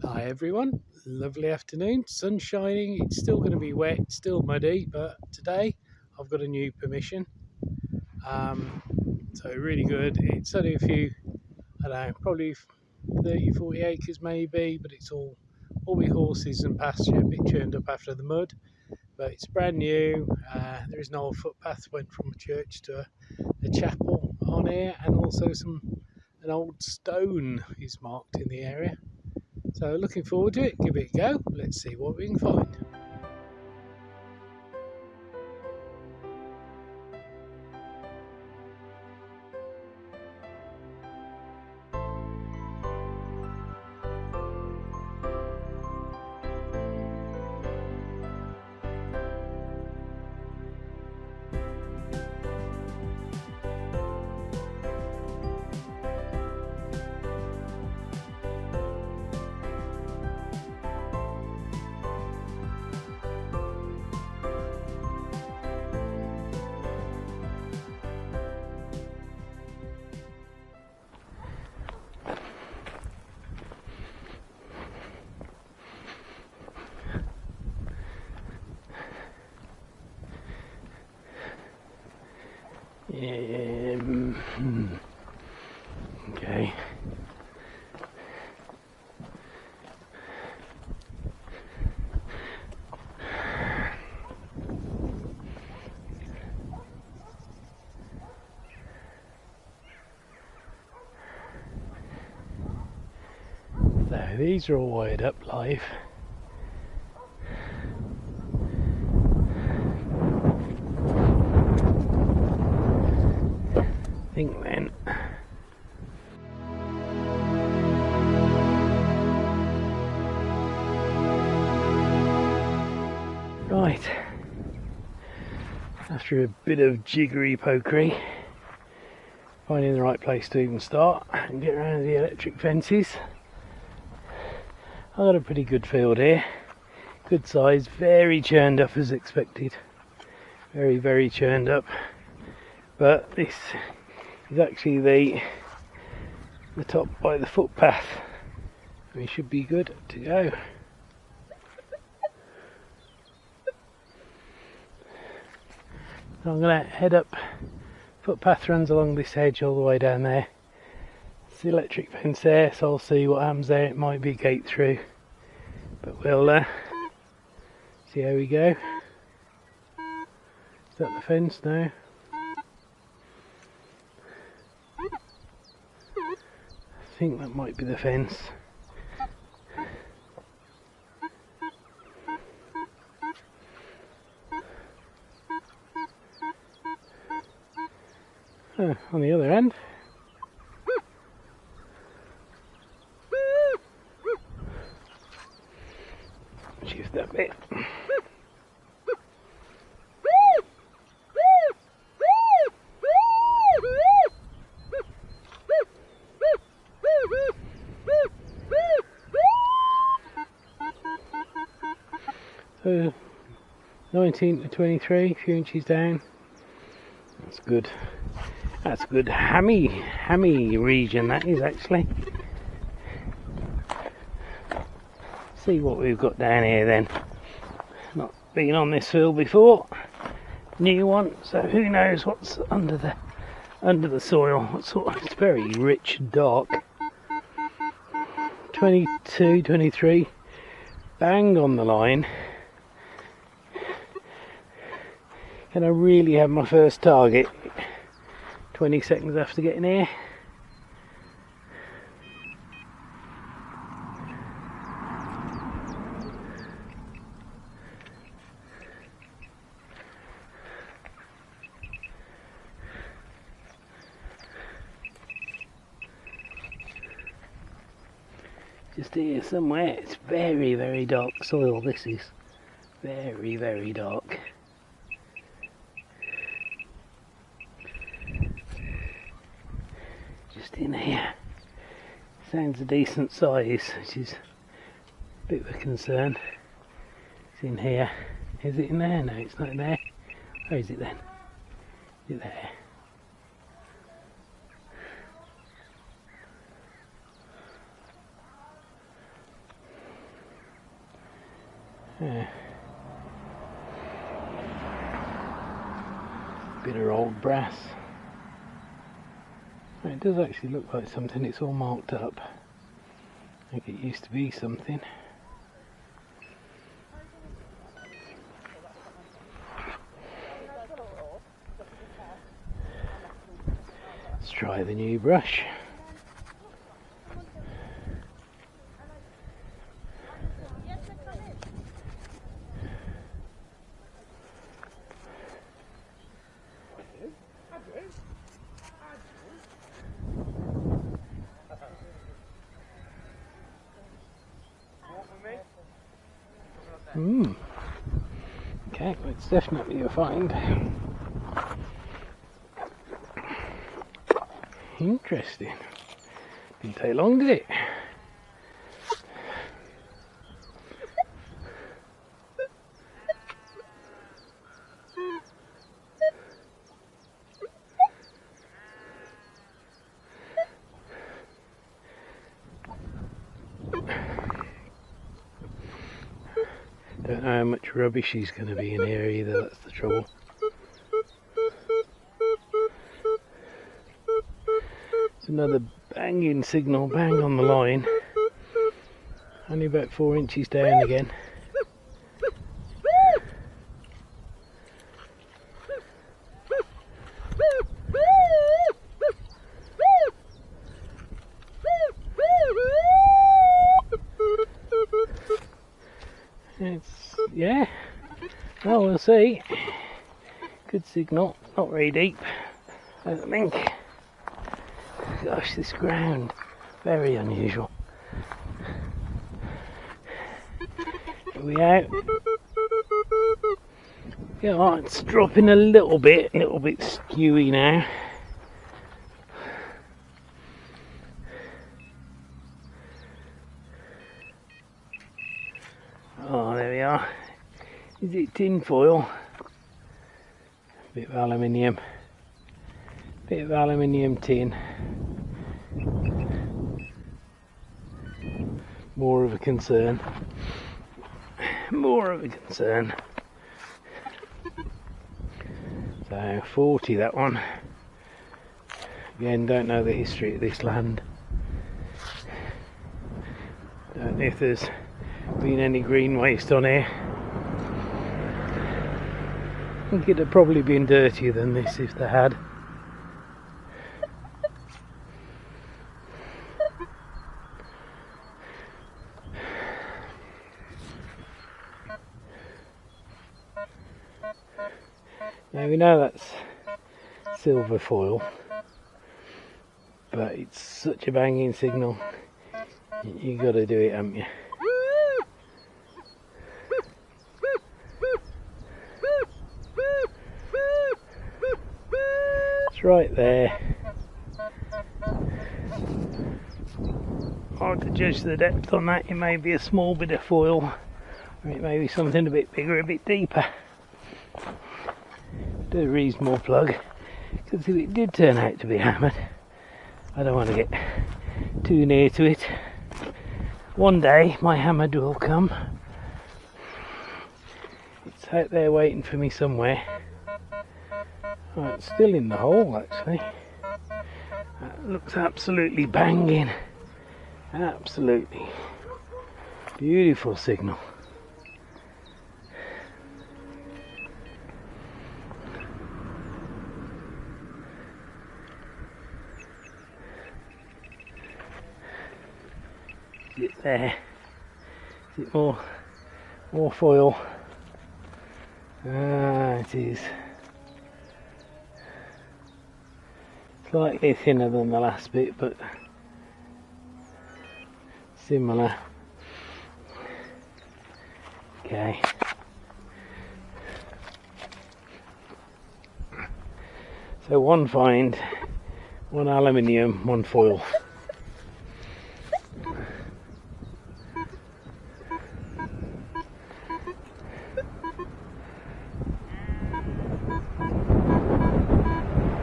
Hi everyone, lovely afternoon, sun shining, it's still going to be wet, still muddy, but today I've got a new permission, so really good. It's only a few, I don't know, probably 30-40 acres maybe, but it's all with horses and pasture, a bit churned up after the mud, but it's brand new. There is an old footpath, went from a church to a chapel on here, and also an old stone is marked in the area. So looking forward to it, give it a go, let's see what we can find. Okay. So these are all wired up live. I think then. Right, after a bit of jiggery pokery, finding the right place to even start and get around the electric fences, I've got a pretty good field here, good size, very churned up as expected, very churned up, but this is actually the top by the footpath, we should be good to go. So I'm going to head up, footpath runs along this hedge all the way down there. It's the electric fence there, so I'll see what happens there. It might be a gate through, but we'll see how we go. Is that the fence now? I think that might be the fence. On the other end, shift that bit. So 19 to 23, a few inches down. That's good. That's a good hammy region, that is actually. See what we've got down here then. Not been on this field before, new one, so who knows what's under the soil. It's very rich and dark. 22, 23, bang on the line. Can I really have my first target 20 seconds after getting here? Just here somewhere. It's very dark soil, this is. Very dark. Just in here. Sounds a decent size, which is a bit of a concern. It's in here. Is it in there? No, it's not in there. Where is it then? Is it there? Yeah. Bit of old brass. It does actually look like something. It's all marked up. I think it used to be something. Let's try the new brush. Okay, well, it's definitely a find. Interesting. Didn't take long, did it? Don't know how much rubbish is going to be in here either, that's the trouble. It's another banging signal, bang on the line. Only about 4 inches down again. Yeah, well, we'll see. Good signal, not very deep, I don't think. Gosh, this ground, very unusual. Here we out. Yeah, it's dropping a little bit skewy now. Oh, there we are. Is it tin foil? Bit of aluminium. Bit of aluminium tin. More of a concern. More of a concern. So 40 that one. Again, don't know the history of this land. Don't know if there's been any green waste on here. I think it'd have probably been dirtier than this if they had. Now we know that's silver foil, but it's such a banging signal, you got to do it, haven't you? It's right there. Hard to judge the depth on that. It may be a small bit of foil, or it may be something a bit bigger, a bit deeper. Do a reasonable plug, because if it did turn out to be hammered, I don't want to get too near to it. One day my hammered will come. It's out there waiting for me somewhere. Oh, it's still in the hole actually. That looks absolutely banging. Absolutely beautiful signal. Is it there? Is it more foil? Ah, it is. Slightly thinner than the last bit, but similar. Okay. So one find, one aluminium, one foil.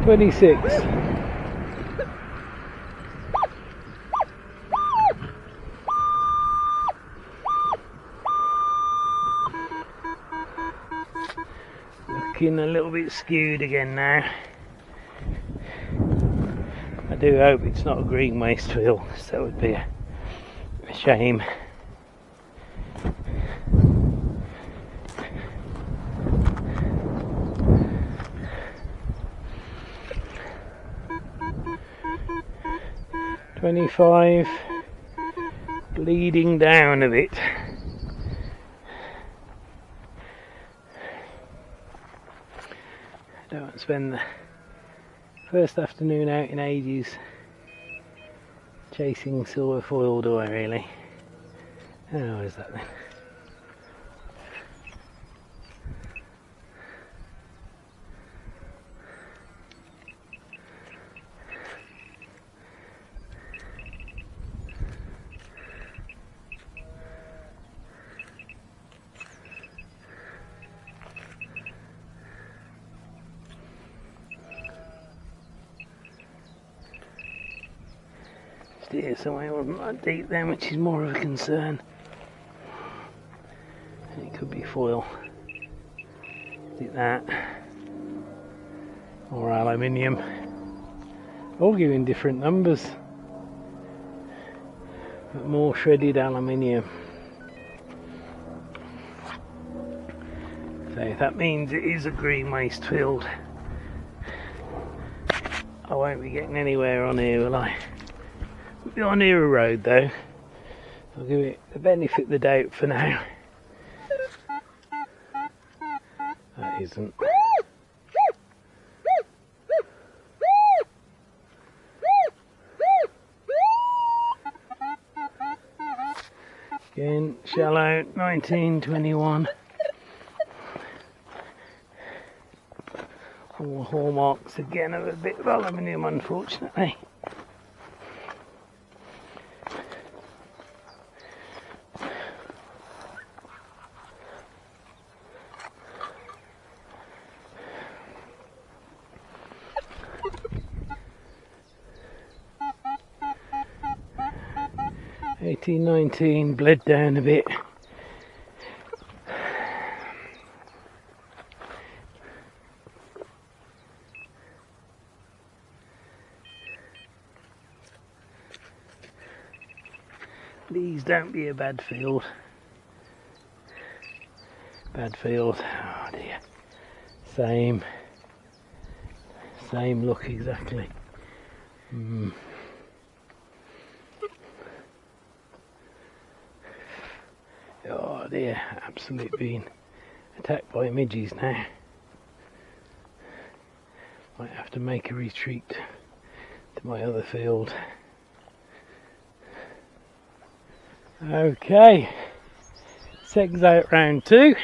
$26. looking a little bit skewed again now. I do hope it's not a green waste field, so that would be a shame. $25, bleeding down a bit. I don't want to spend the first afternoon out in ages chasing silver foil, do I really? Oh, is that then? Steer somewhere wasn't that deep then, which is more of a concern. It could be foil. Is it that? Or aluminium? All giving different numbers. But more shredded aluminium. So that means it is a green waste field. I won't be getting anywhere on here, will I? We'll be on here a road though. I'll give it the benefit of the doubt for now. That isn't. Again, shallow, 1921. All hallmarks again of a bit of aluminium, unfortunately. $18.19, bled down a bit. Please don't be a bad field. Bad field. Oh dear. Same look exactly. Oh dear, absolutely being attacked by midges now. Might have to make a retreat to my other field. Okay, segs out round 2.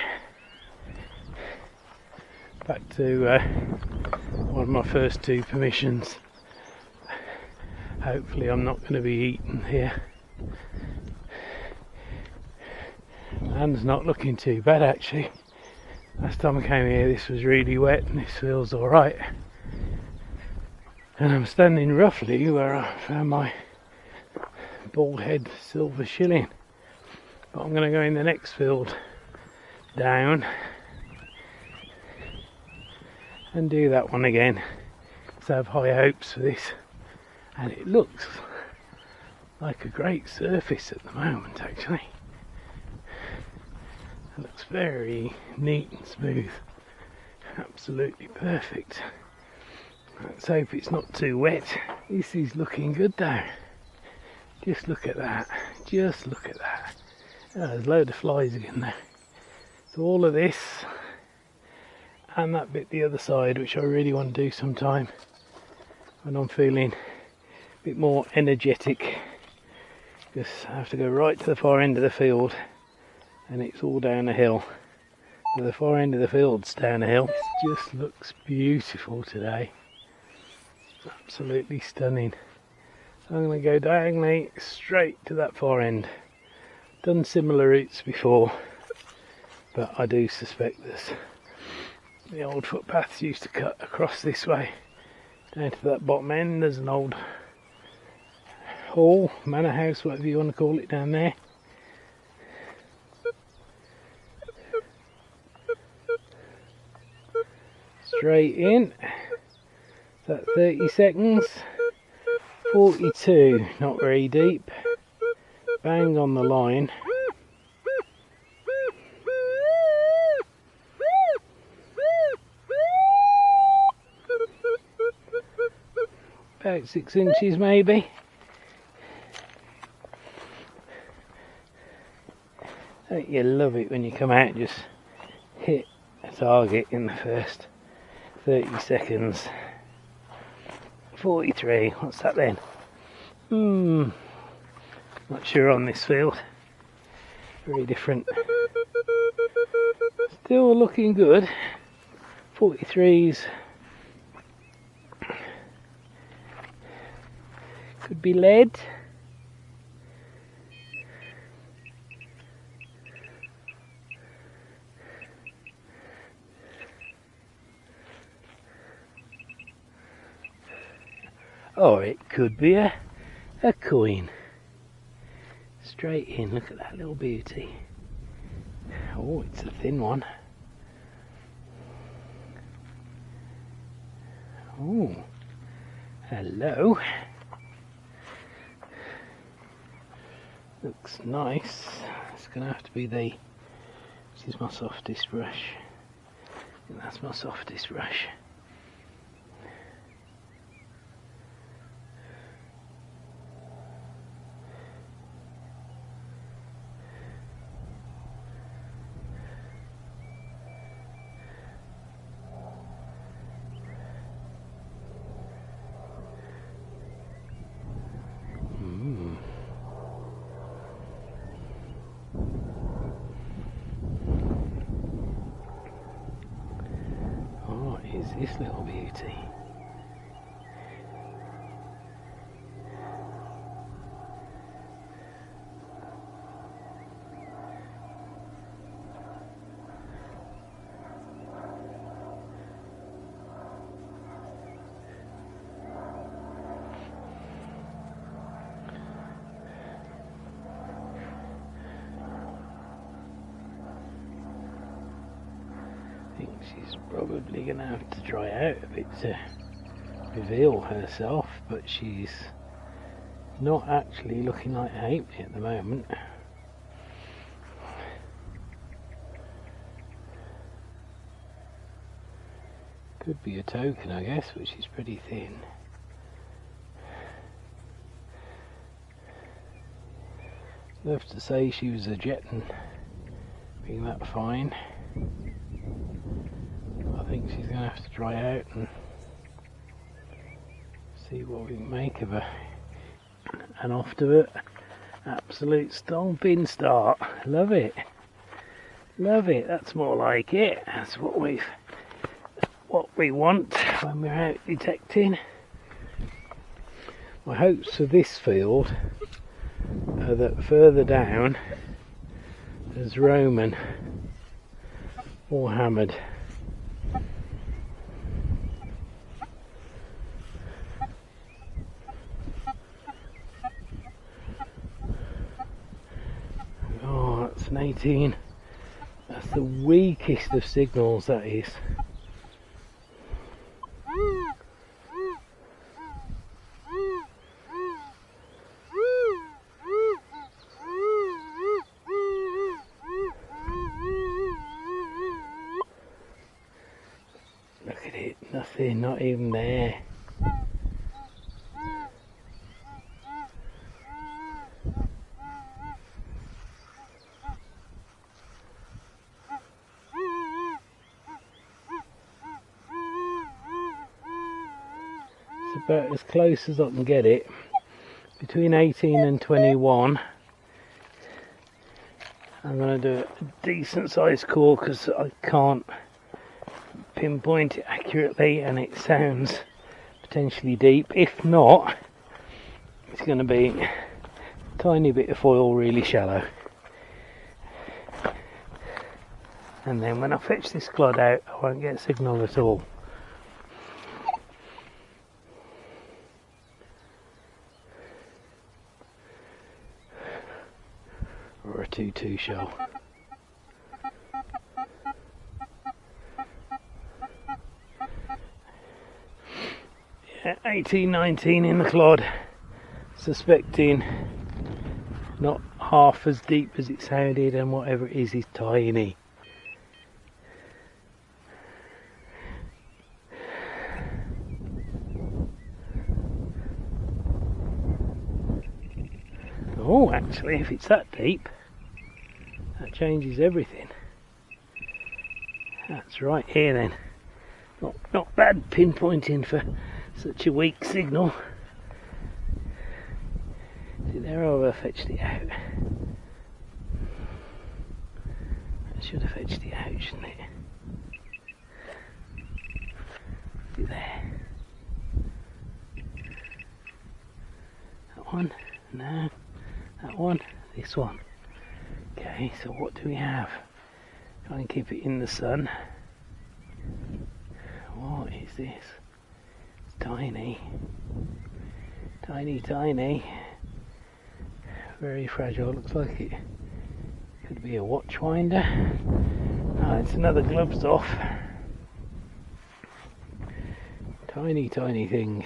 Back to one of my first 2 permissions. Hopefully I'm not going to be eaten here. Land's not looking too bad actually. Last time I came here this was really wet and this feels alright. And I'm standing roughly where I found my bald head silver shilling. But I'm going to go in the next field down and do that one again. So I have high hopes for this. And it looks like a great surface at the moment actually. It looks very neat and smooth. Absolutely perfect. Let's hope it's not too wet. This is looking good though. Just look at that. Just look at that. Oh, there's a load of flies again there. So all of this and that bit the other side, which I really want to do sometime when I'm feeling a bit more energetic. Because I have to go right to the far end of the field and it's all down a hill. So the far end of the field's down a hill. It just looks beautiful today. Absolutely stunning. So I'm going to go diagonally straight to that far end. Done similar routes before, but I do suspect this. The old footpaths used to cut across this way down to that bottom end. There's an old hall, manor house, whatever you want to call it, down there. straight in. Is that 30 seconds? 42, not very deep. Bang on the line. About 6 inches maybe. Don't you love it when you come out and just hit a target in the first 30 seconds. 43, what's that then? Not sure on this field. Very different. Still looking good. 43s. Could be lead. Or it could be a coin. Straight in, look at that little beauty. Oh, it's a thin one. Oh, hello. Looks nice. It's going to have to be this is my softest brush. I think that's my softest brush. This little beauty. She's probably going to have to dry out a bit to reveal herself, but she's not actually looking like a halfpenny at the moment. Could be a token, I guess, but she's pretty thin. I'd have to say she was a jetton, being that fine. I think she's going to have to dry out and see what we can make of her. And off to it, absolute stomping start. Love it, love it. That's more like it. That's what we want when we're out detecting. My hopes for this field are that further down there's Roman or hammered. That's an 18. That's the weakest of signals, that is. Look at it, nothing, not even there. About as close as I can get it, between 18 and 21. I'm going to do a decent sized call because I can't pinpoint it accurately and it sounds potentially deep. If not, it's going to be a tiny bit of foil, really shallow. And then when I fetch this clod out, I won't get a signal at all. Or a 2-2 shell. 18, 19 in the clod, suspecting not half as deep as it sounded, and whatever it is tiny. Oh, actually, if it's that deep, that changes everything. That's right here then. Not bad pinpointing for such a weak signal. See, there I've fetched it out. I should have fetched it out, shouldn't it? See there. That one? No. That one? This one. Okay, so what do we have? Try and keep it in the sun. What is this? It's tiny. Tiny, tiny. Very fragile. Looks like it could be a watch winder. Ah, it's another gloves off. Tiny, tiny thing.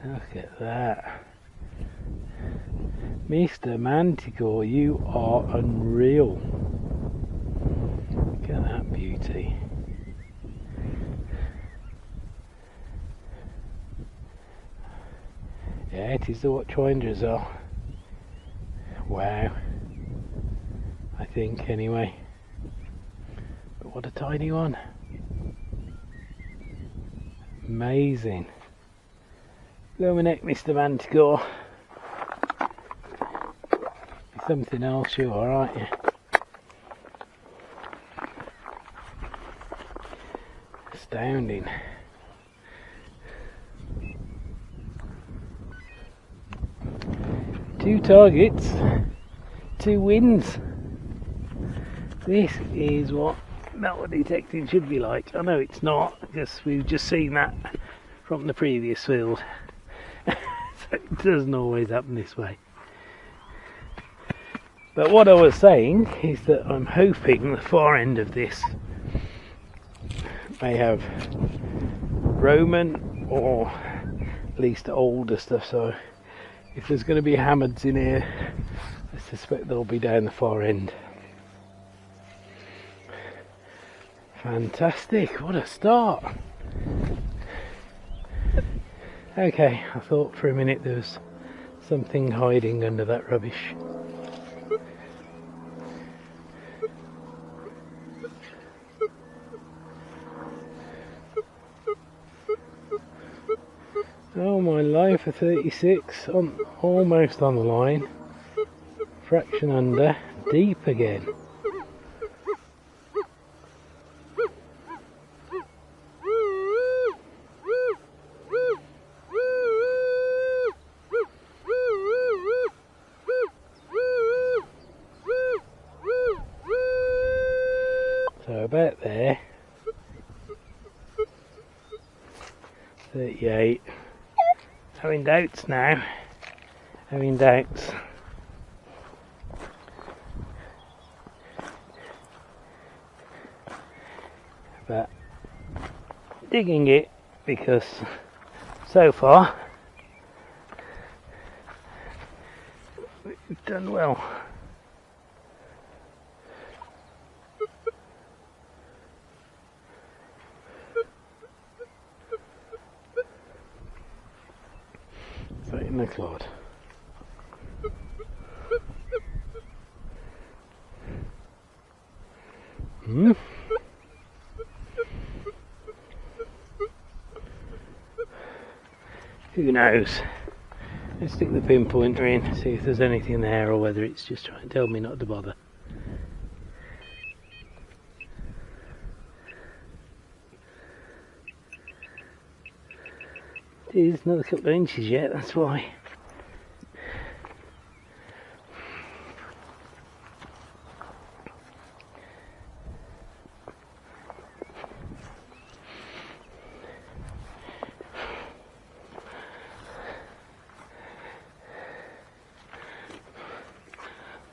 Look at that. Mr. Manticore, you are unreal. Look at that beauty. Yeah, it is the watchwinder as well. Wow. I think, anyway. But what a tiny one. Amazing. Blow my neck, Mr. Manticore. Be something else, you are, aren't you? Astounding. Two targets, 2 wins. This is what metal detecting should be like. I know it's not, because we've just seen that from the previous field. So it doesn't always happen this way. But what I was saying is that I'm hoping the far end of this may have Roman or at least older stuff, so if there's going to be hammers in here, I suspect they'll be down the far end. Fantastic, what a start. Okay, I thought for a minute there was something hiding under that rubbish. Oh my life, a 36, almost on the line, fraction under, deep again. So about there, 38. Having doubts now, having doubts. But digging it, because so far we've done well. In the clod. Who knows? Let's stick the pinpointer in, see if there's anything there, or whether it's just trying to tell me not to bother. It is another couple of inches yet, that's why.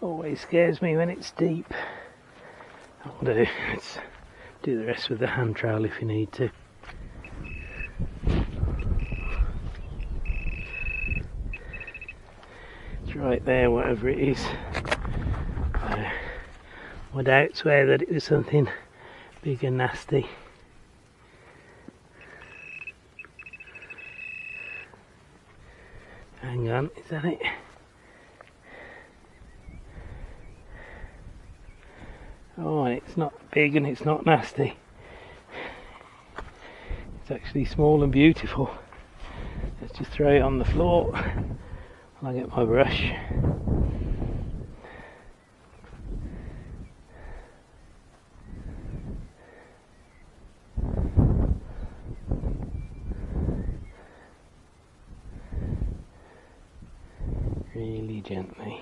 Always scares me when it's deep. That'll do. Let's do the rest with the hand trowel if you need to. It's right there, whatever it is. My doubts were that it was something big and nasty. Hang on, is that it? Oh, and it's not big and it's not nasty. It's actually small and beautiful. Let's just throw it on the floor and I'll get my brush. Really gently.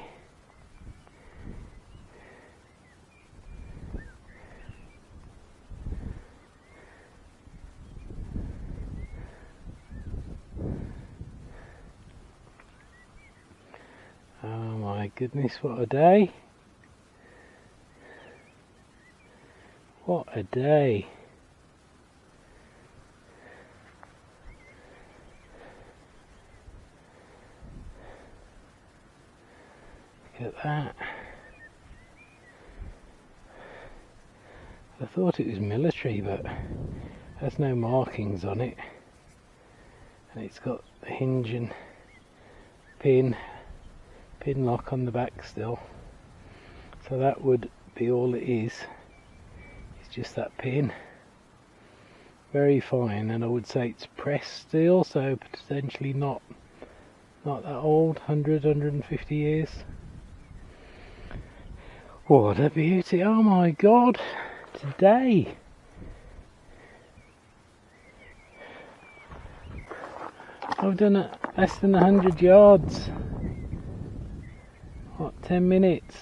Oh my goodness, what a day. What a day. Look at that. I thought it was military, but there's no markings on it. And it's got the hinge and pin lock on the back still. So that would be all it is. It's just that pin. Very fine, and I would say it's pressed steel, so potentially not that old, 150 years. What a beauty, oh my god, today. I've done it less than 100 yards. What, 10 minutes?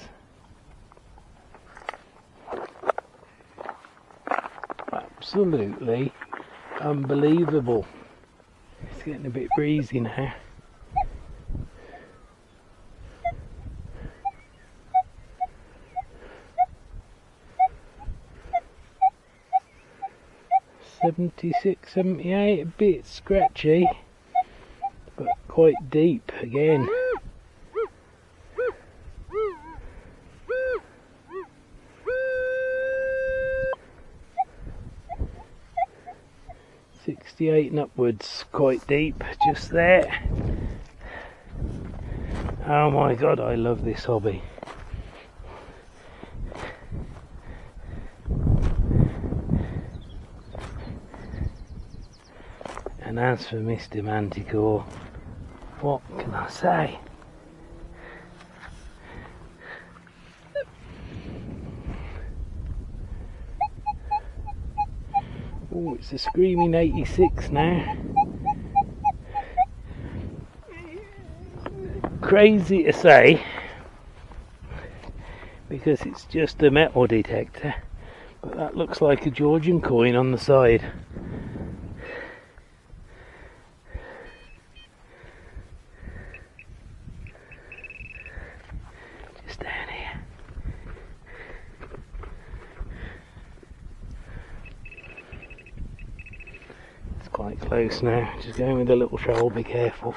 Absolutely unbelievable. It's getting a bit breezy now. $76, $78, a bit scratchy, but quite deep again. $68 and upwards, quite deep, just there. Oh my god, I love this hobby. And as for Mr. Manticore, what can I say? Oh, it's a screaming 86 now. Crazy to say, because it's just a metal detector, but that looks like a Georgian coin on the side. Just down here. It's quite close now, just going with a little trowel, be careful.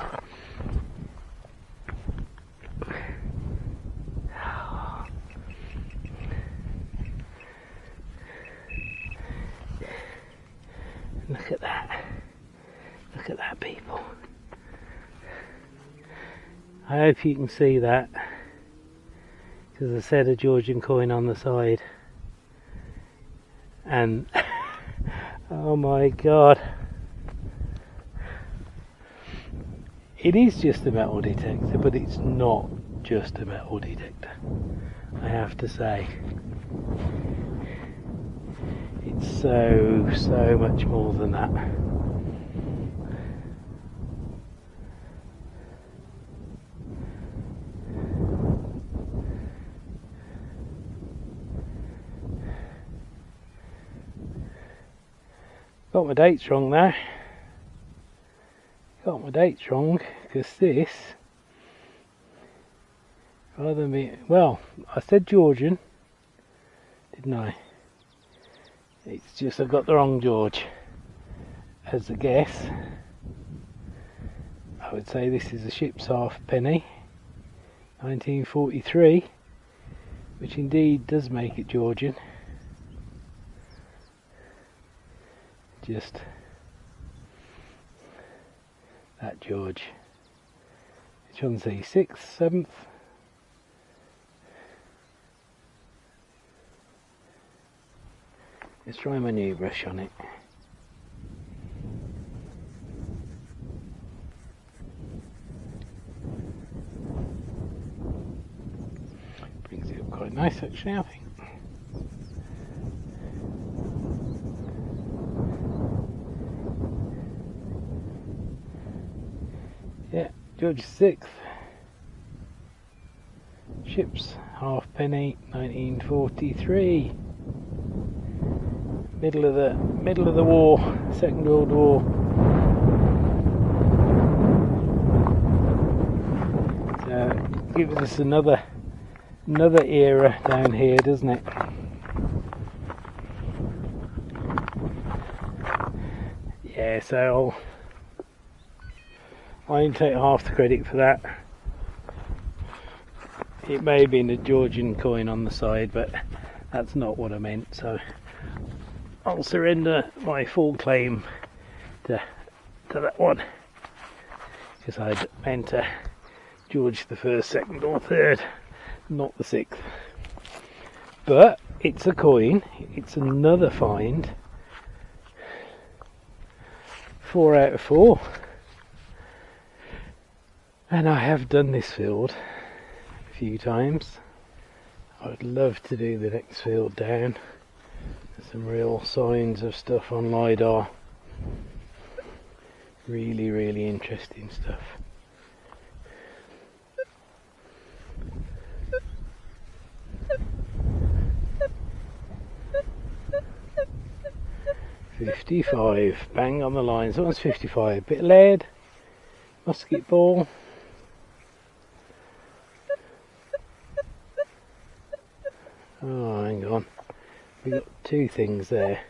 Look at that. Look at that, people. I hope you can see that, because I said a Georgian coin on the side, and oh my god, it is just a metal detector, but it's not just a metal detector, I have to say. It's so much more than that. Got my dates wrong there. Got my dates wrong, because this Rather than be, well, I said Georgian, didn't I? It's just I've got the wrong George as a guess. I would say this is a ship's halfpenny, 1943, which indeed does make it Georgian. Just that George. Which one's the 6th, 7th? Let's try my new brush on it. Brings it up quite nice actually, I think. Yeah, George VI. Ship's halfpenny, 1943. Middle of the war, Second World War. So it gives us another era down here, doesn't it? Yeah, so I can take half the credit for that. It may have been a Georgian coin on the side, but that's not what I meant, so I'll surrender my full claim to that one, because I'd meant George the 1st, 2nd or 3rd, not the 6th. But it's a coin, it's another find. 4 out of 4. And I have done this field a few times. I would love to do the next field down. There's some real signs of stuff on LiDAR. Really, really interesting stuff. .55, bang on the line. So that's 55. Bit of lead, musket ball. Oh, hang on. We've got two things there.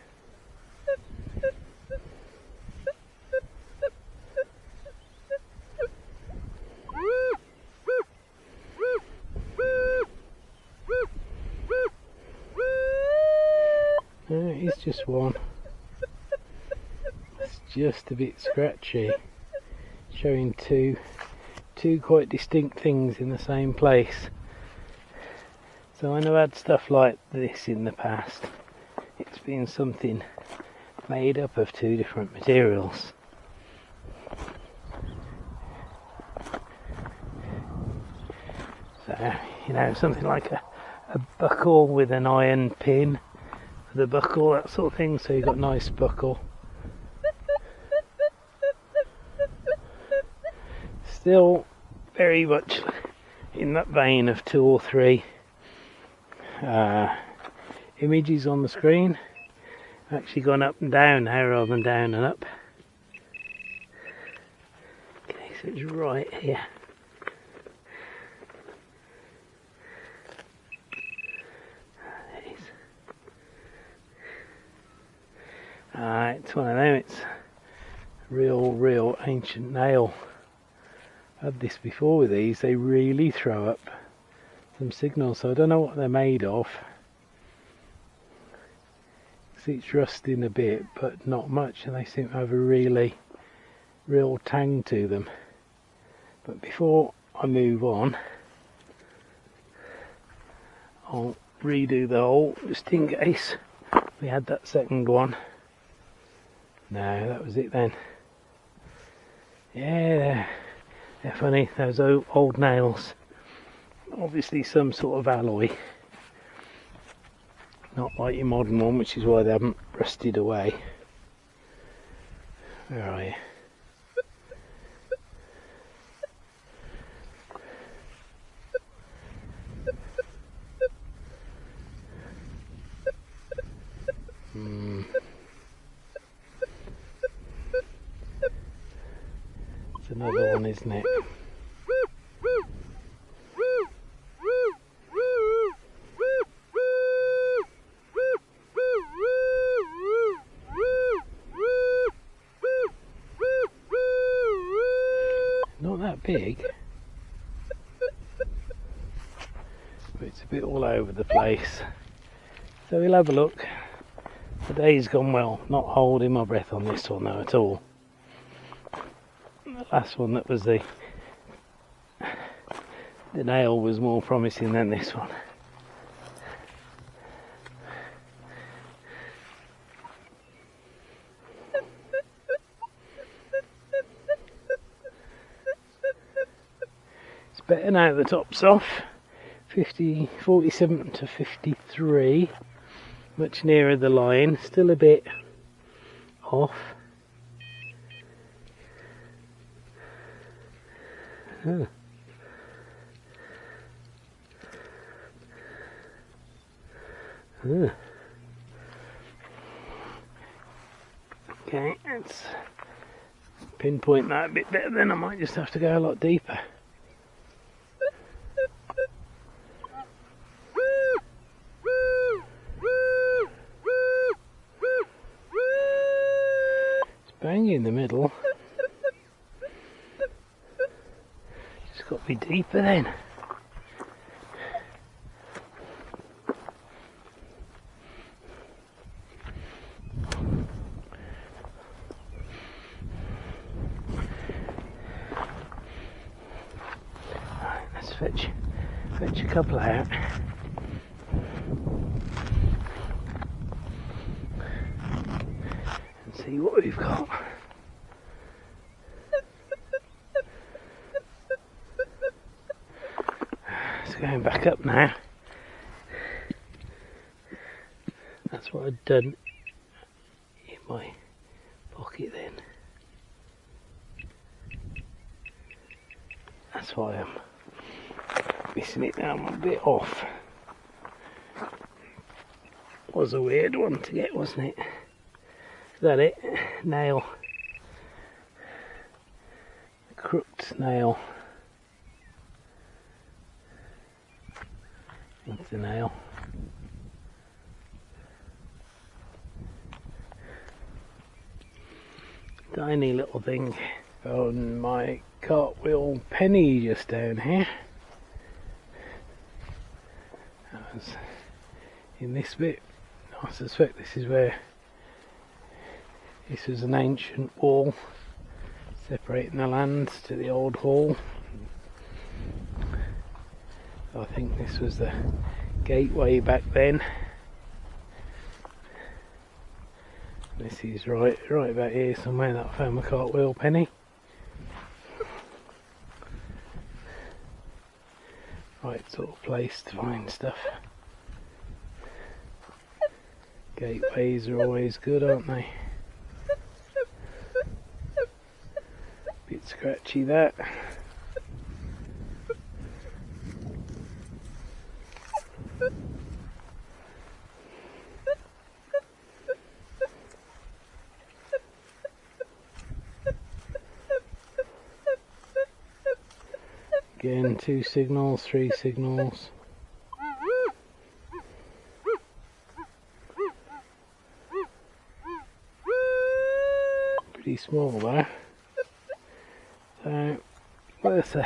No, it's just one. It's just a bit scratchy. Showing two quite distinct things in the same place. So when I've had stuff like this in the past, it's been something made up of two different materials. So, you know, something like a buckle with an iron pin for the buckle, that sort of thing, so you've got a nice buckle. Still very much in that vein of 2 or 3 images on the screen. Actually gone up and down now rather than down and up. Okay, so it's right here. There it is. It's one of them. It's a real ancient nail. I've had this before with these. They really throw up some signals, so I don't know what they're made of. It's rusting a bit, but not much, and they seem to have a real tang to them. But before I move on, I'll redo the hole just in case we had that second one. No, that was it then. Yeah, they're funny, those old nails. Obviously some sort of alloy, not like your modern one, which is why they haven't rusted away. Where are you? It's another one, isn't it? big, but it's a bit all over the place. So we'll have a look. The day's gone well. Not holding my breath on this one though at all. The last one that was the nail was more promising than this one. It's better now the top's off. 47 to 53, much nearer the line, still a bit off. Okay, let's pinpoint that a bit better, then I might just have to go a lot deeper. Bang in the middle. Just got to be deeper then. Right, let's fetch a couple out. See what we've got. It's going back up now. That's what I'd done in my pocket then. That's why I'm missing it now. I'm a bit off. Was a weird one to get, wasn't it? Is that it? Nail. Crooked nail. That's the nail. Tiny little thing. Found my cartwheel penny just down here. That was in this bit. I suspect this is where this was an ancient wall separating the lands to the old hall. I think this was the gateway back then. This is right about here somewhere that I found my cartwheel penny. Right sort of place to find stuff. Gateways are always good, aren't they? Bit scratchy that. Again, 2 signals, 3 signals. Pretty small though. So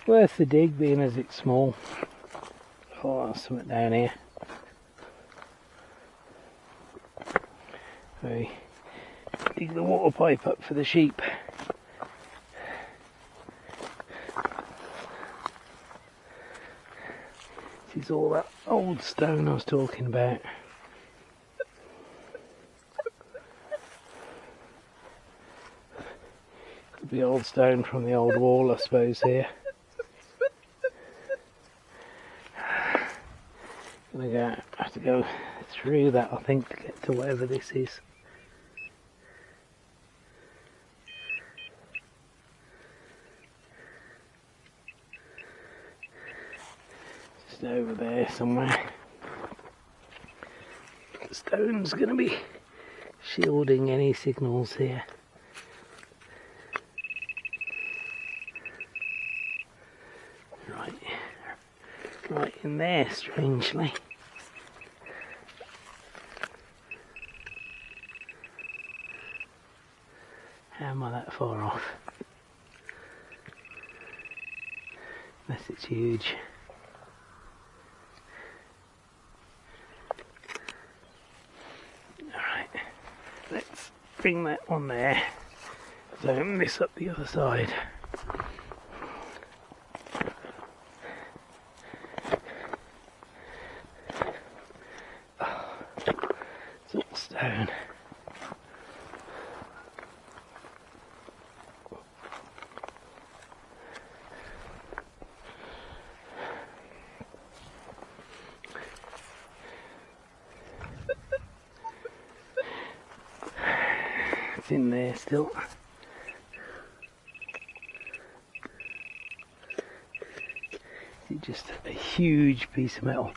worth the dig, being as it's small. Oh, there's something down here. We dig the water pipe up for the sheep. This is all that old stone I was talking about. Could be old stone from the old wall, I suppose, here. Have to go through that, I think, to get to whatever this is. Just over there somewhere. The stone's going to be shielding any signals here. Right in there, strangely. How am I that far off? unless it's huge. Alright, let's bring that on there, so I don't miss up the other side. Oh, it's all stone. It's in there still. It's just a huge piece of metal.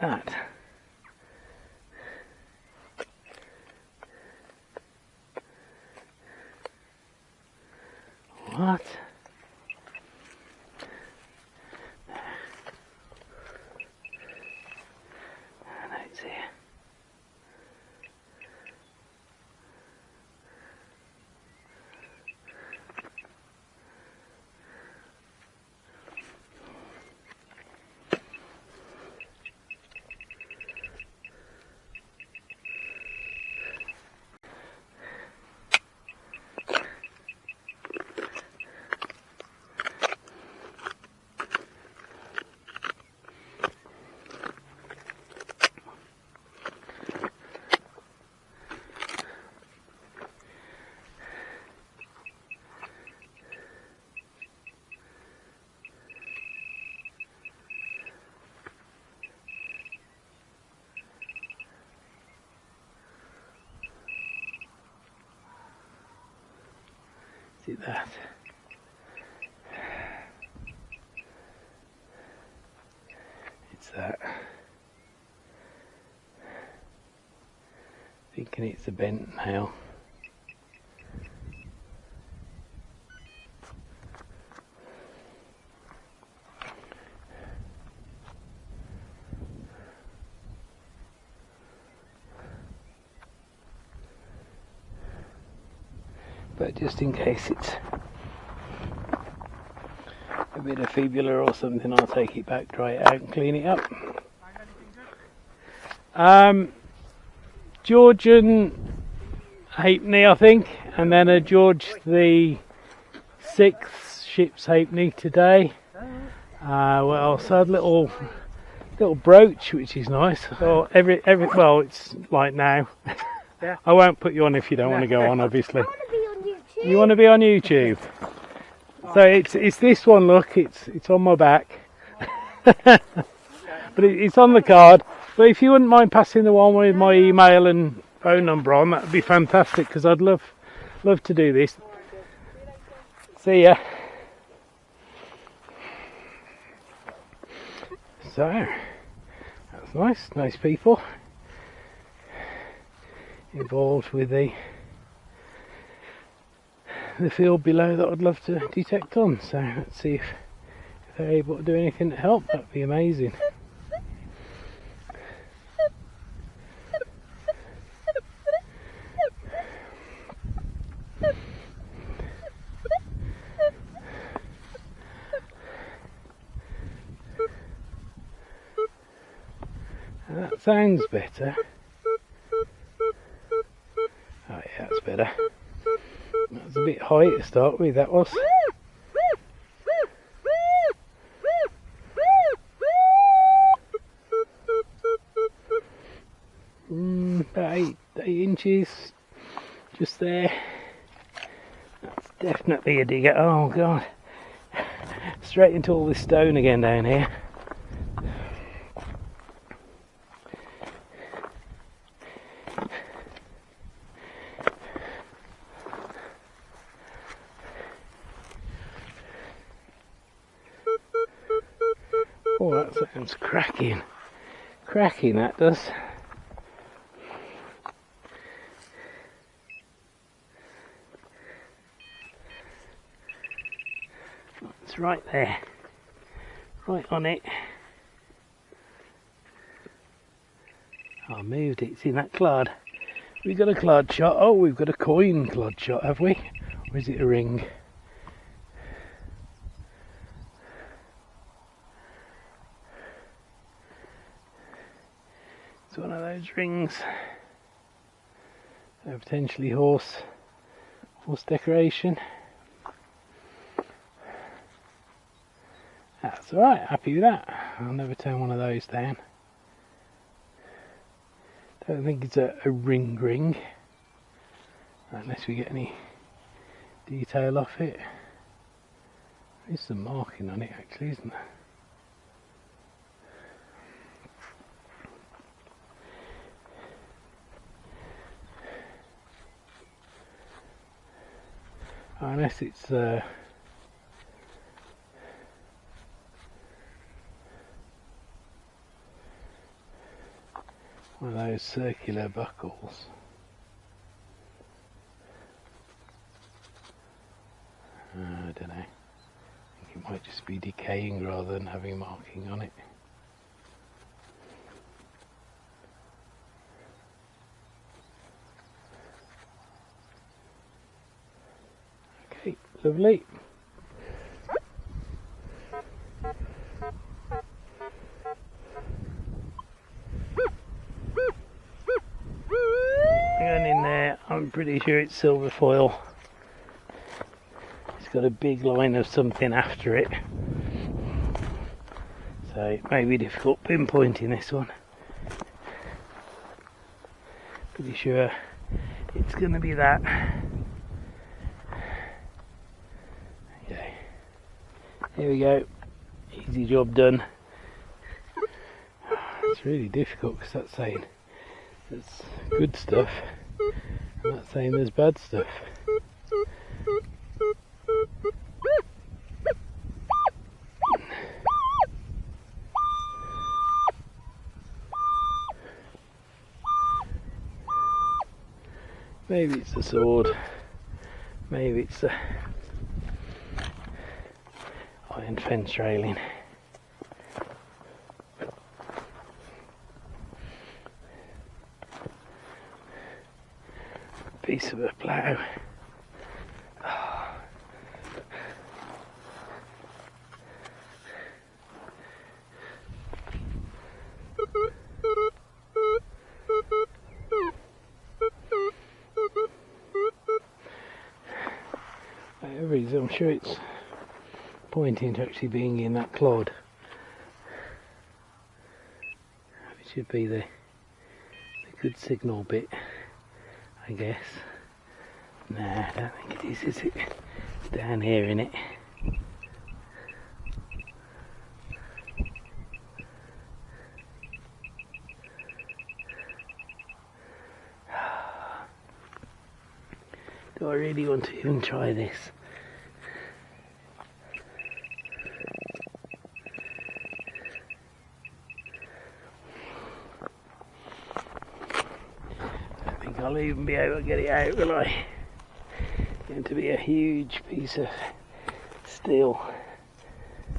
That. What? No, it's here. See that? It's that. Thinking it's a bent nail. But just in case it's a bit of fibula or something, I'll take it back, dry it out and clean it up. Georgian halfpenny, I think, and then a George the 6th ship's halfpenny today. What else? I had a little brooch, which is nice. So well, it's like now. Yeah. I won't put you on if you don't want to go on, obviously. You want to be on YouTube? So it's this one. Look, it's on my back, but it's on the card. But if you wouldn't mind passing the one with my email and phone number on, that'd be fantastic, because I'd love to do this. See ya. So that's nice people involved with the field below that I'd love to detect on. So let's see if they're able to do anything to help. That'd be amazing. That sounds better. Oh yeah, that's better. That was a bit high to start with, that was. About 8 inches, just there. That's definitely a digger. Oh god, straight into all this stone again down here. Oh, that sounds cracking. cracking, that does. It's right there, right on it. I moved it, it's in that cloud. We've got a cloud shot. Oh, we've got a coin cloud shot, have we? Or is it a ring? It's one of those rings. Potentially horse decoration. That's alright, happy with that. I'll never turn one of those down. Don't think it's a ring, unless we get any detail off it. There's some marking on it actually, isn't there? Unless it's one of those circular buckles. I don't know. I think it might just be decaying rather than having marking on it. Okay, lovely. Going in there, I'm pretty sure it's silver foil. It's got a big line of something after it, so it may be difficult pinpointing this one. Pretty sure it's going to be that. Okay, here we go, easy job done. It's really difficult because that's saying there's good stuff and that's saying there's bad stuff. Maybe it's a sword, maybe it's a iron fence railing. Piece of a plough. Oh. Whatever it is, I'm sure it's pointing to actually being in that clod. It should be the good signal bit, I guess. Nah, I don't think it is it? It's down here, innit? Do I really want to even try this? I'll even be able to get it out, will I? It's going to be a huge piece of steel.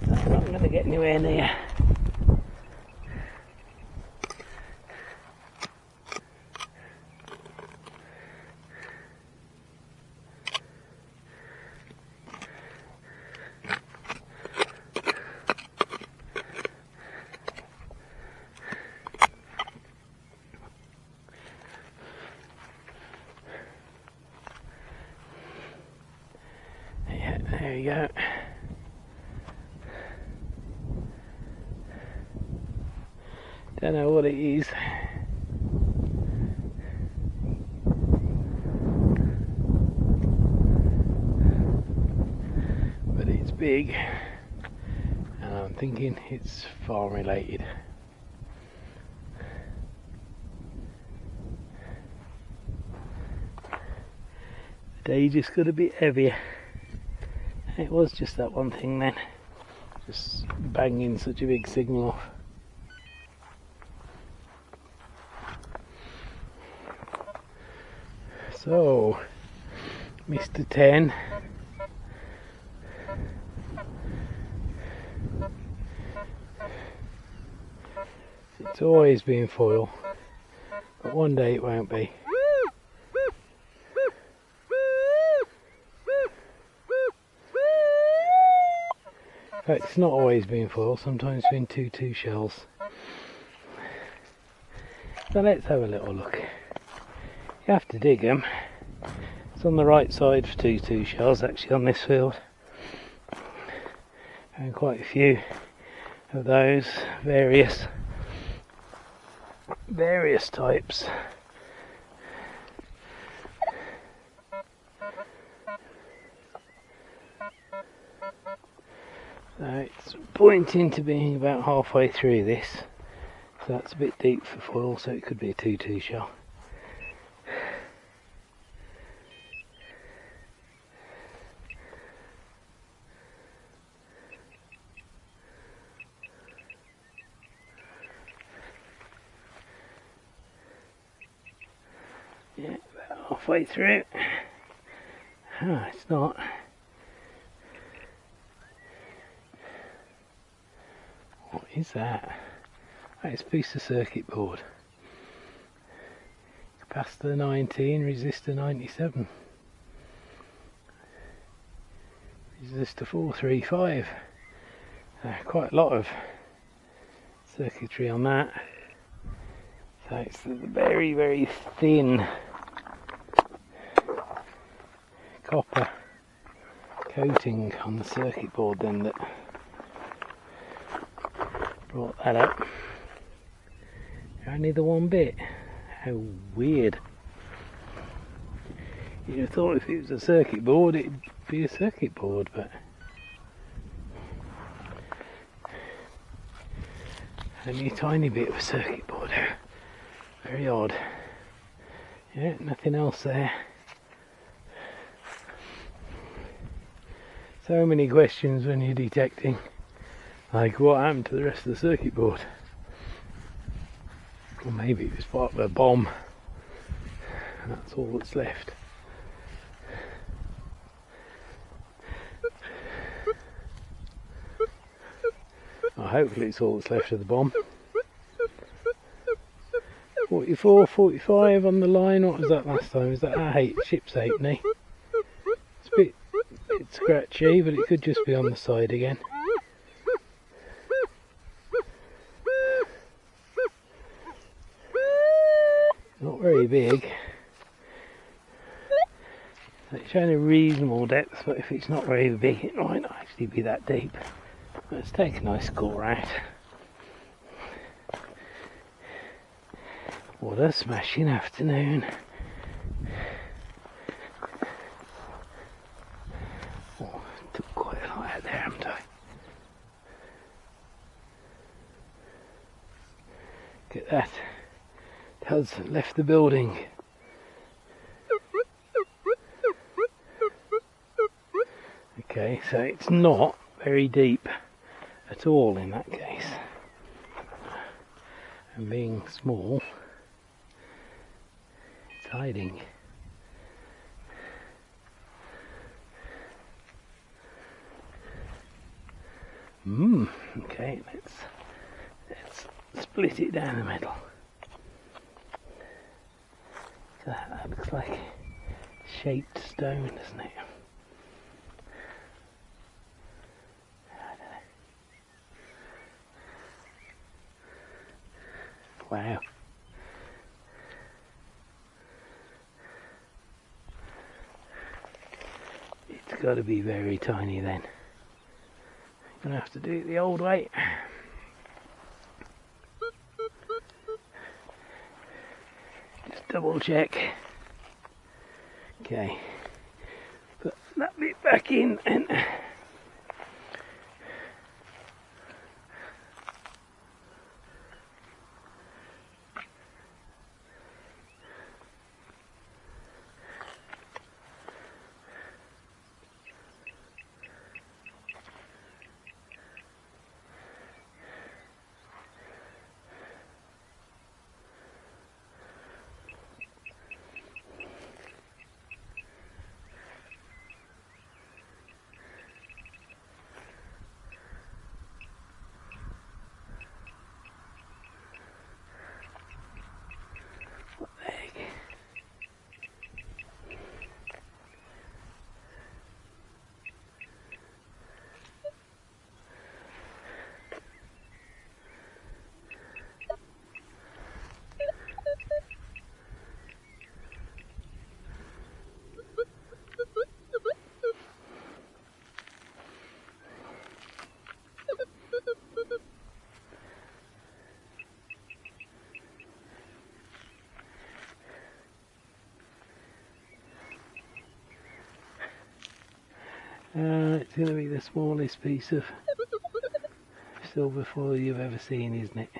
I'm not going to get anywhere near. There you go. Don't know what it is. But it's big, and I'm thinking it's farm related. The day just got a bit heavier. It was just that one thing then, just banging such a big signal off. So, Mr. 10. It's always been foil, but one day it won't be. In fact, it's not always been foil, sometimes it's been 2-2 shells. So let's have a little look. You have to dig them. It's on the right side for 2-2 shells actually on this field. And quite a few of those various types. So it's pointing to being about halfway through this. So that's a bit deep for foil, so it could be a 2-2 shell. Yeah, about halfway through. Ah, it's not. What is that? That is a piece of circuit board. Capacitor 19, resistor 97. Resistor 435. Quite a lot of circuitry on that. So it's the very, very thin copper coating on the circuit board then that brought that up. Only the one bit. How weird. You'd have thought if it was a circuit board it'd be a circuit board, but only a tiny bit of a circuit board. Very odd. Yeah, nothing else there. So many questions when you're detecting, like what happened to the rest of the circuit board? Or maybe it was part of a bomb and that's all that's left. Well, hopefully it's all that's left of the bomb. 44, 45 on the line. What was that last time? Was that our ship's halfpenny? It's a bit scratchy, but it could just be on the side again. Not very big. It's showing a reasonable depth, but if it's not very big it might not actually be that deep. Let's take a nice score out. What a smashing afternoon. Oh, took quite a lot out there, haven't I? Look at that. Has left the building. Okay, so it's not very deep at all in that case. And being small, it's hiding. Okay, let's split it down the middle. That looks like shaped stone, doesn't it? Wow. It's got to be very tiny then. I'm going to have to do it the old way. Just double check. Okay. Put that bit back in and It's going to be the smallest piece of silver foil you've ever seen, isn't it?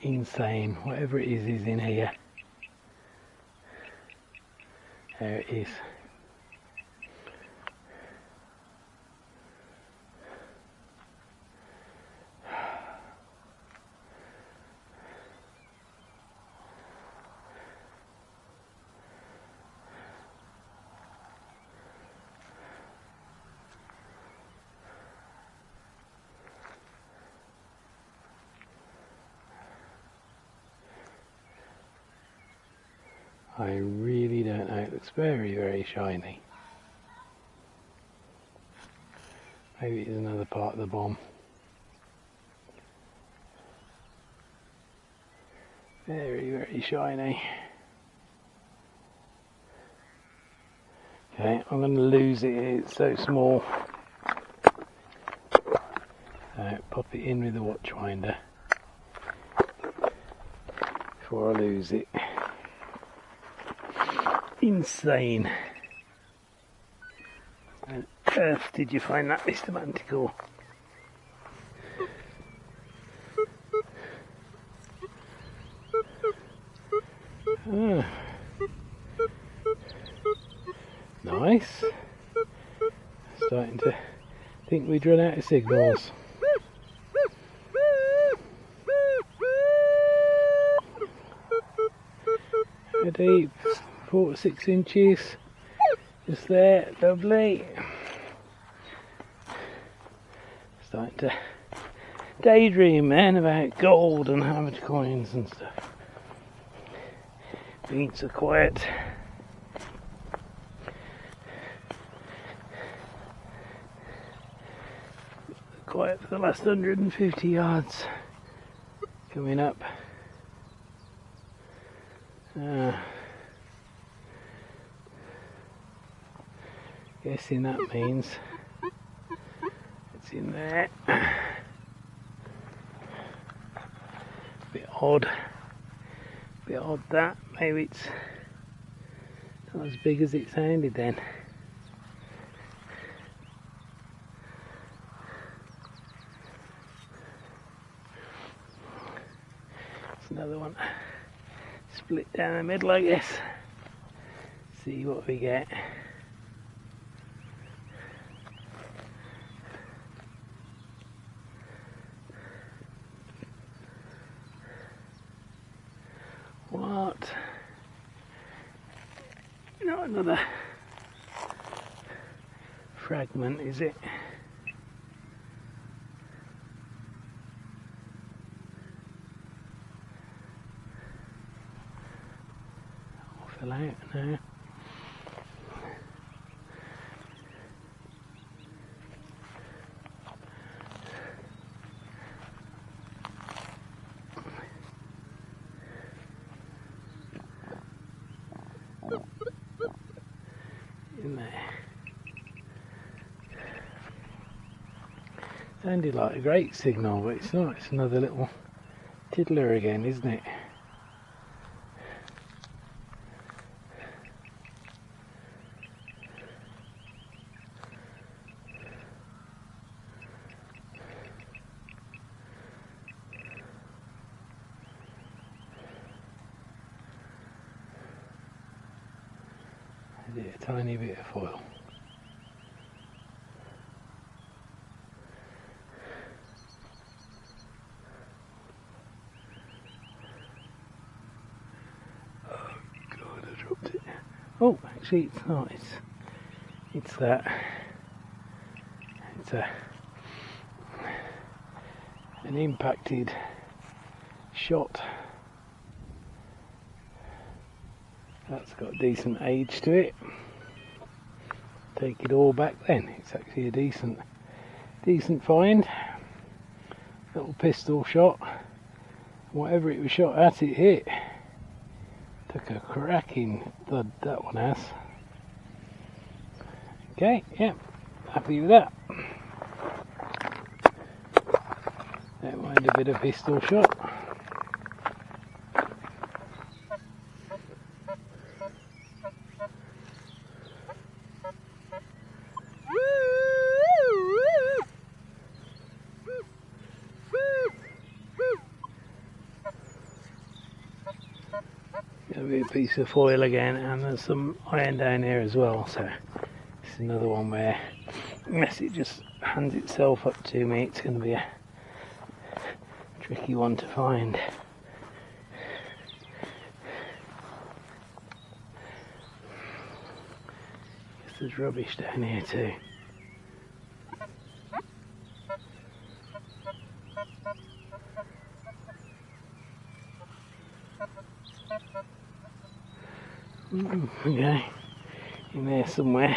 Insane, whatever it is in here. There it is. I really don't know, it looks very, very shiny. Maybe it's another part of the bomb. Very, very shiny. Okay, I'm going to lose it, it's so small. So pop it in with the watch winder before I lose it. Insane. Where on earth did you find that, Mr. Manticore? Ah. Nice. Starting to think we'd run out of signals. A deep 4 to 6 inches. Just there, lovely. Starting to daydream then about gold and hammered coins and stuff. Being so quiet. Quiet for the last 150 yards. Coming up. Guessing that means it's in there. Bit odd that. Maybe it's not as big as it sounded then. It's another one. Split down the middle, I guess. See what we get. What? Not another fragment, is it? Fell out now. In there. Sounded like a great signal, but it's not. It's another little tiddler again, isn't it? A tiny bit of foil. Oh, actually it's not. It's that. It's an impacted shot. That's got a decent age to it. Take it all back then. It's actually a decent find. Little pistol shot. Whatever it was shot at, it hit. Took a cracking thud, that one has. Okay, yeah, happy with that. Don't mind a bit of pistol shot. Gonna be a piece of foil again, and there's some iron down here as well, so it's another one where unless it just hands itself up to me, it's going to be a tricky one to find. Guess there's rubbish down here too. Okay, in there somewhere.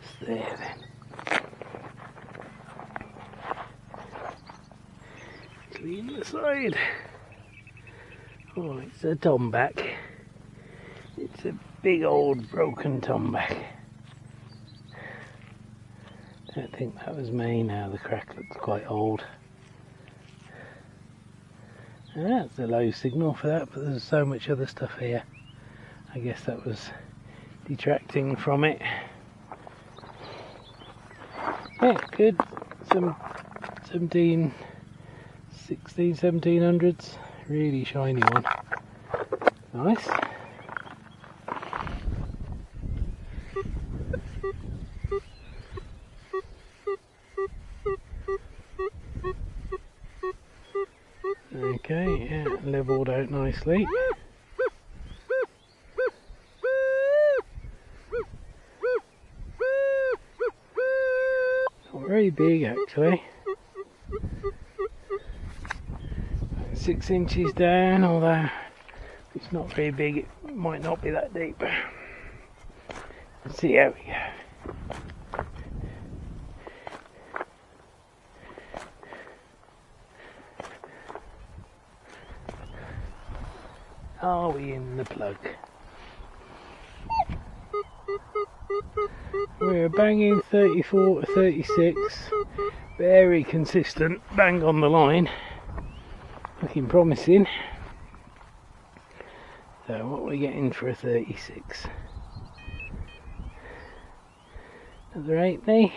It's there then. Clean the side. Oh, it's a tomback. It's a big old broken tomback. Don't think that was me now, the crack looks quite old. And that's a low signal for that, but there's so much other stuff here. I guess that was detracting from it. Yeah, good. Some 1700s. Really shiny one. Nice. Okay, yeah, levelled out nicely. Not very big actually. 6 inches down, although it's not very big, it might not be that deep. Let's see how we go. Are we in the plug? We're banging 34 to 36, very consistent, bang on the line. Looking promising. So what are we getting for a 36? Another 80.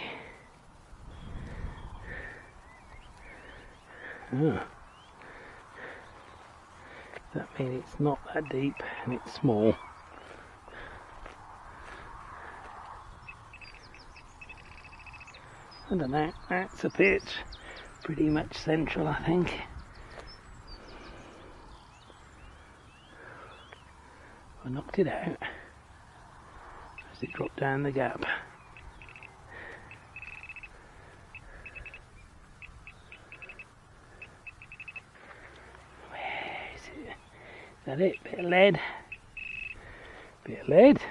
Oh. Does that mean it's not that deep and it's small? I don't know, that's a pitch. Pretty much central, I think. I knocked it out as it dropped down the gap. Where is it? Is that it? Bit of lead. Bit of lead.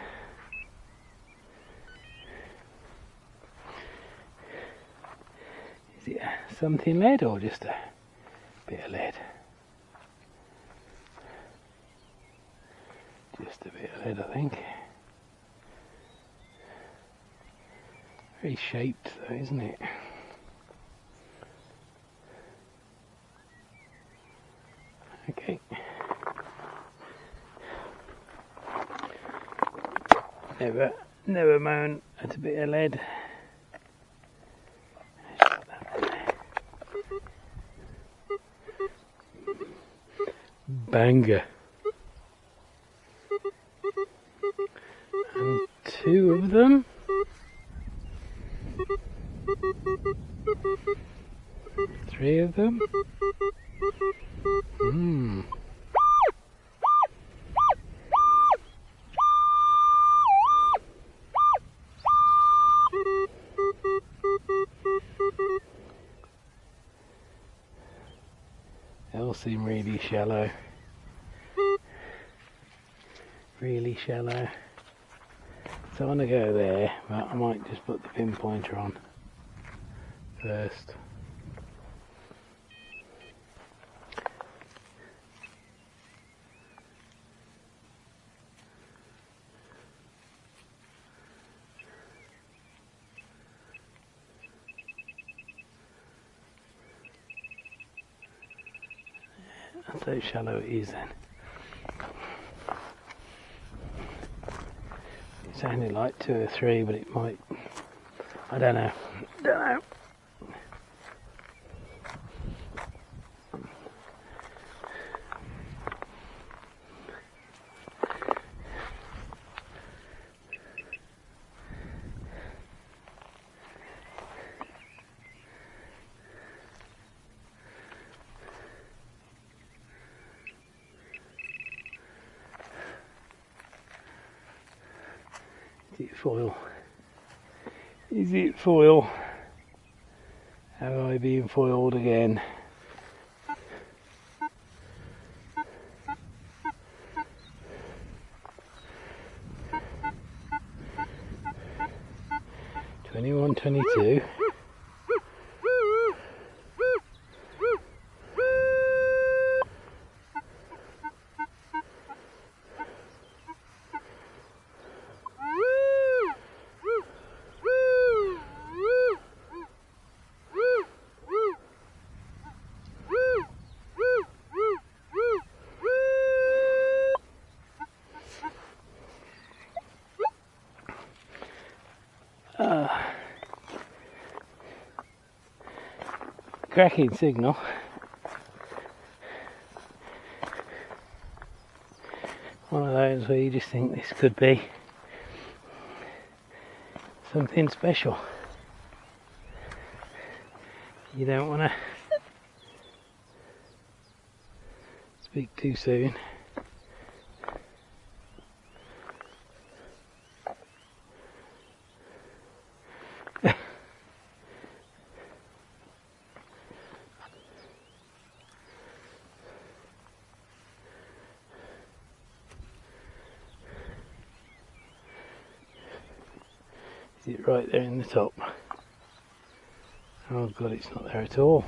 Is it something lead or just a bit of lead? Just a bit of lead, I think. Very shaped though, isn't it? Okay. Never moan at a bit of lead. Banger. 3 of them. They all seem really shallow. Really shallow. So I want to go there, but I might just put the pinpointer on first. That's how shallow it is then. It sounded like 2 or 3, but it might, I don't know. Is it foil? Is it foil? Have I been foiled again? $21, $22. Cracking signal. One of those where you just think this could be something special. You don't want to speak too soon. Is it right there in the top? Oh god, it's not there at all.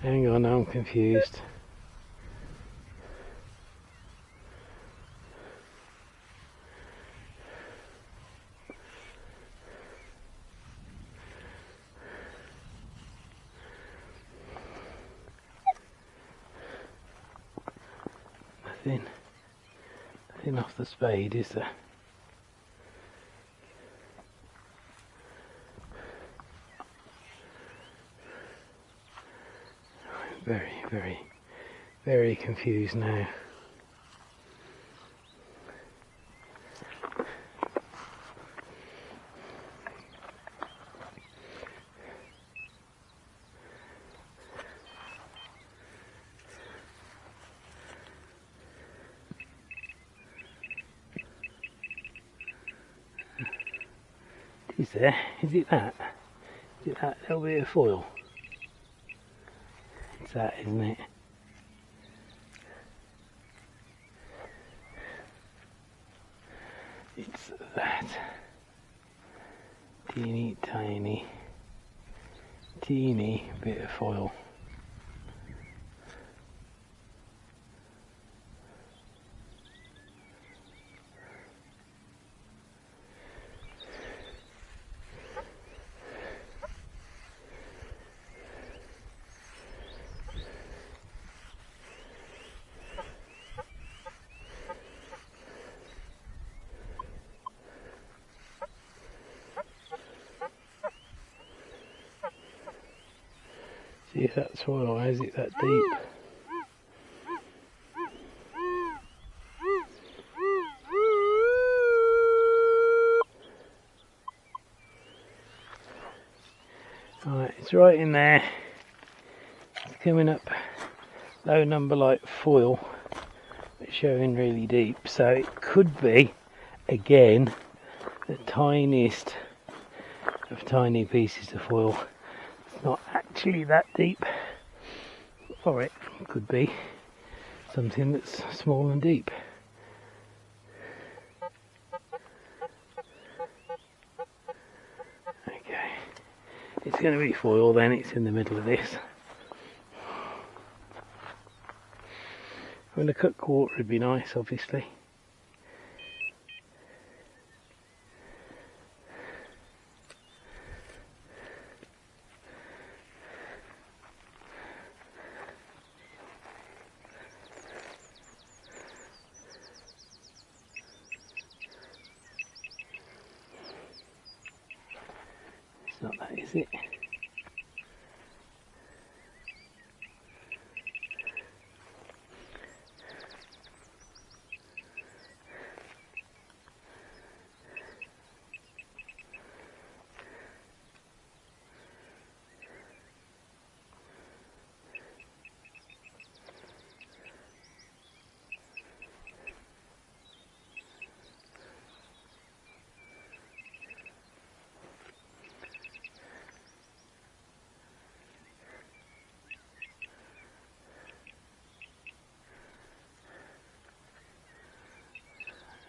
Hang on, now I'm confused. Nothing off the spade, is there? Very confused now. Is there? Is it that? Is it that little bit of foil? It's that, isn't it? It's that teeny tiny bit of foil. See if that's soil, or is it that deep? Right, it's right in there. coming up low number light foil, but showing really deep, so it could be again the tiniest of tiny pieces of foil. It's not actually that deep, or it could be something that's small and deep. Okay, it's going to be foil then, it's in the middle of this. Well, a cut quarter would be nice, obviously. It's not that, is it?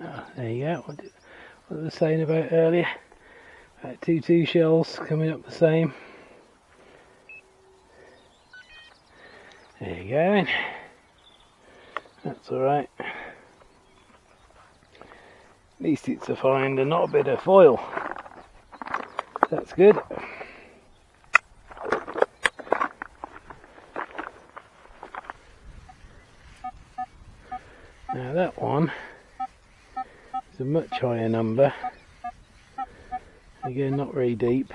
Oh, there you go. What I was saying about earlier, about 2 shells coming up the same. There you go. That's alright. At least it's a find and not a bit of foil. That's good. Now that one is a much higher number. Again, not very deep.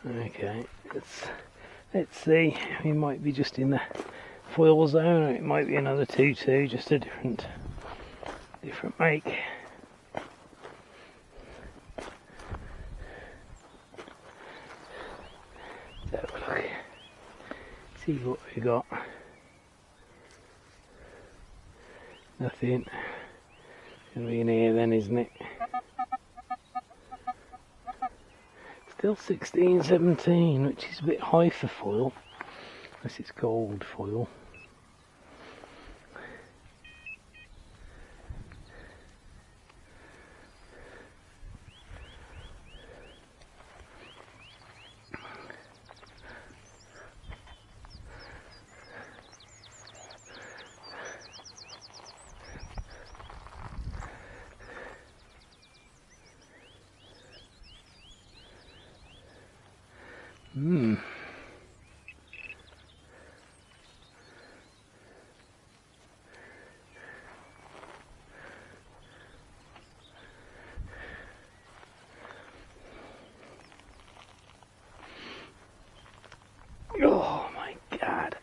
Okay, let's see. We might be just in the foil zone, or it might be another 2-2, just a different make. Let's have a look. See what we got. Nothing. Gonna be in here then, isn't it? Still 16, 17, which is a bit high for foil, unless it's gold foil. Oh my God.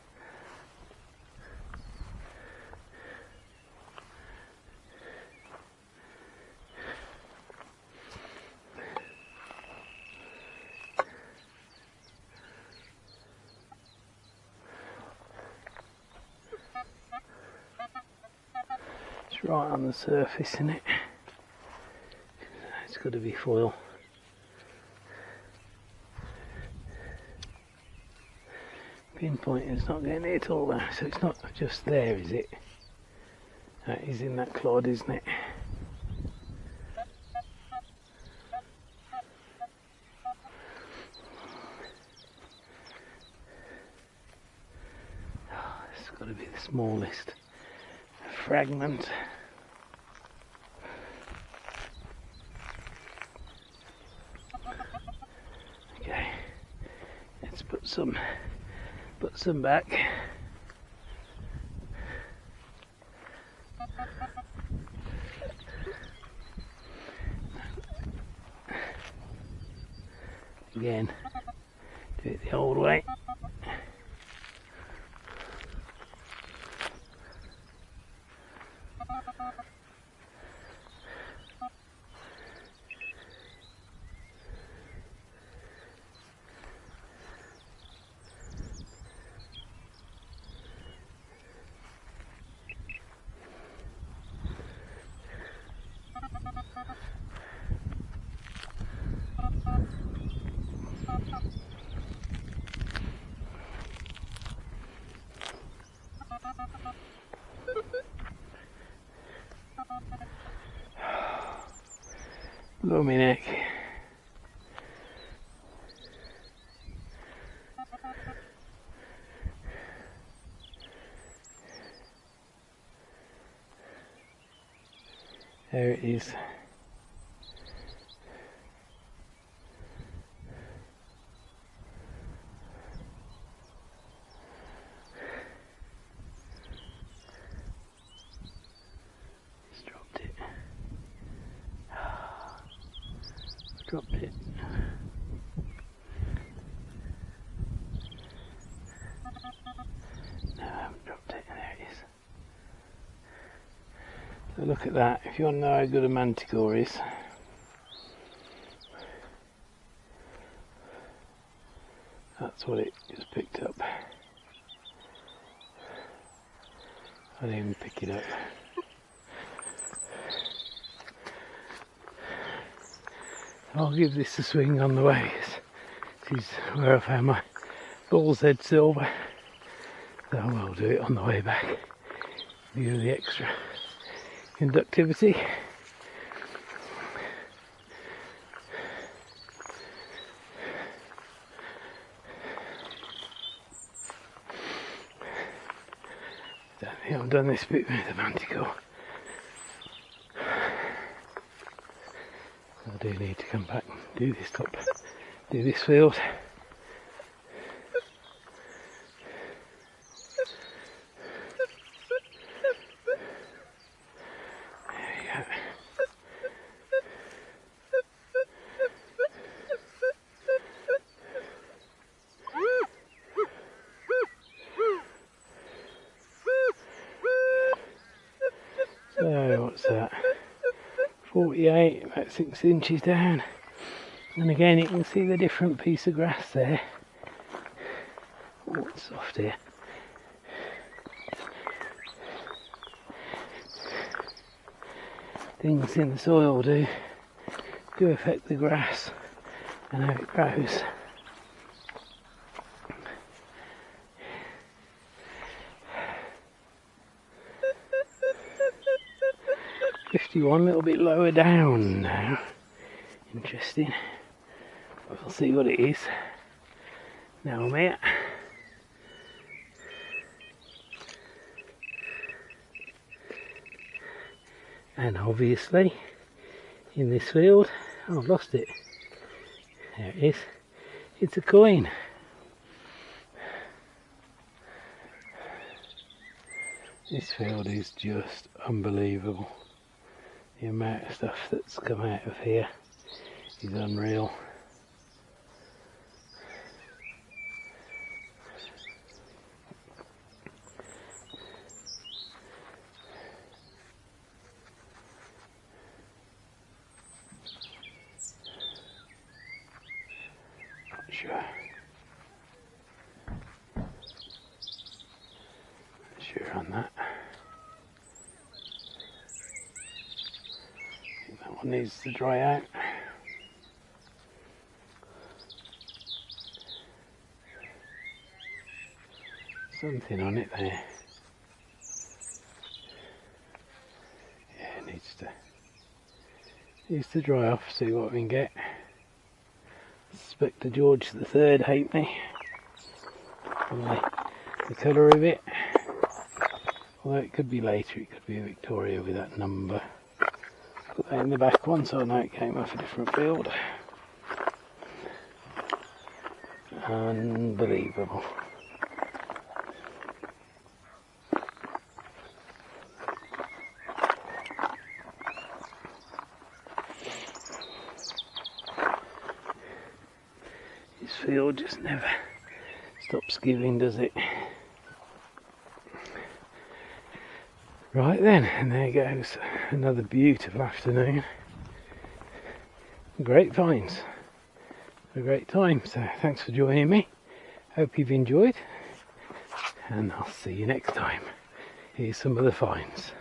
It's right on the surface, isn't it? It's got to be foil. Pinpointer's not getting it at all though, so it's not just there, is it? That is in that clod, isn't it? Oh, it's got to be the smallest fragment. just put some back. Again, do it the old way. Blow me neck. There it is. Just dropped it. Dropped it. No, I haven't dropped it. There it is. So look at that. If you want to know how good a manticore is, that's what it just picked up. I didn't even pick it up. I'll give this a swing on the way. This is where I found my bull's head silver. So I will do it on the way back. Give you the extra conductivity. I don't think I've done this bit with the manticore. I do need to come back and do this field. There you go. So what's that? 48, about 6 inches down, and again you can see the different piece of grass there. Oh, it's soft here. Things in the soil do affect the grass and how it grows. A little bit lower down now. Interesting. We'll see what it is. Now I'm here. And obviously in this field, oh, I've lost it. There it is. It's a coin. This field is just unbelievable. The amount of stuff that's come out of here is unreal. Not sure. Not sure on that. That one needs to dry out. Something on it there. Yeah, it needs to dry off, see what we can get. I suspect the George III hate me on the colour of it. Although it could be later, it could be a Victoria with that number. Put that in the back one so I know it came off a different field. Unbelievable. This field just never stops giving, does it? Right then, and there goes another beautiful afternoon. Great finds. A great time, so thanks for joining me. Hope you've enjoyed, and I'll see you next time. Here's some of the finds.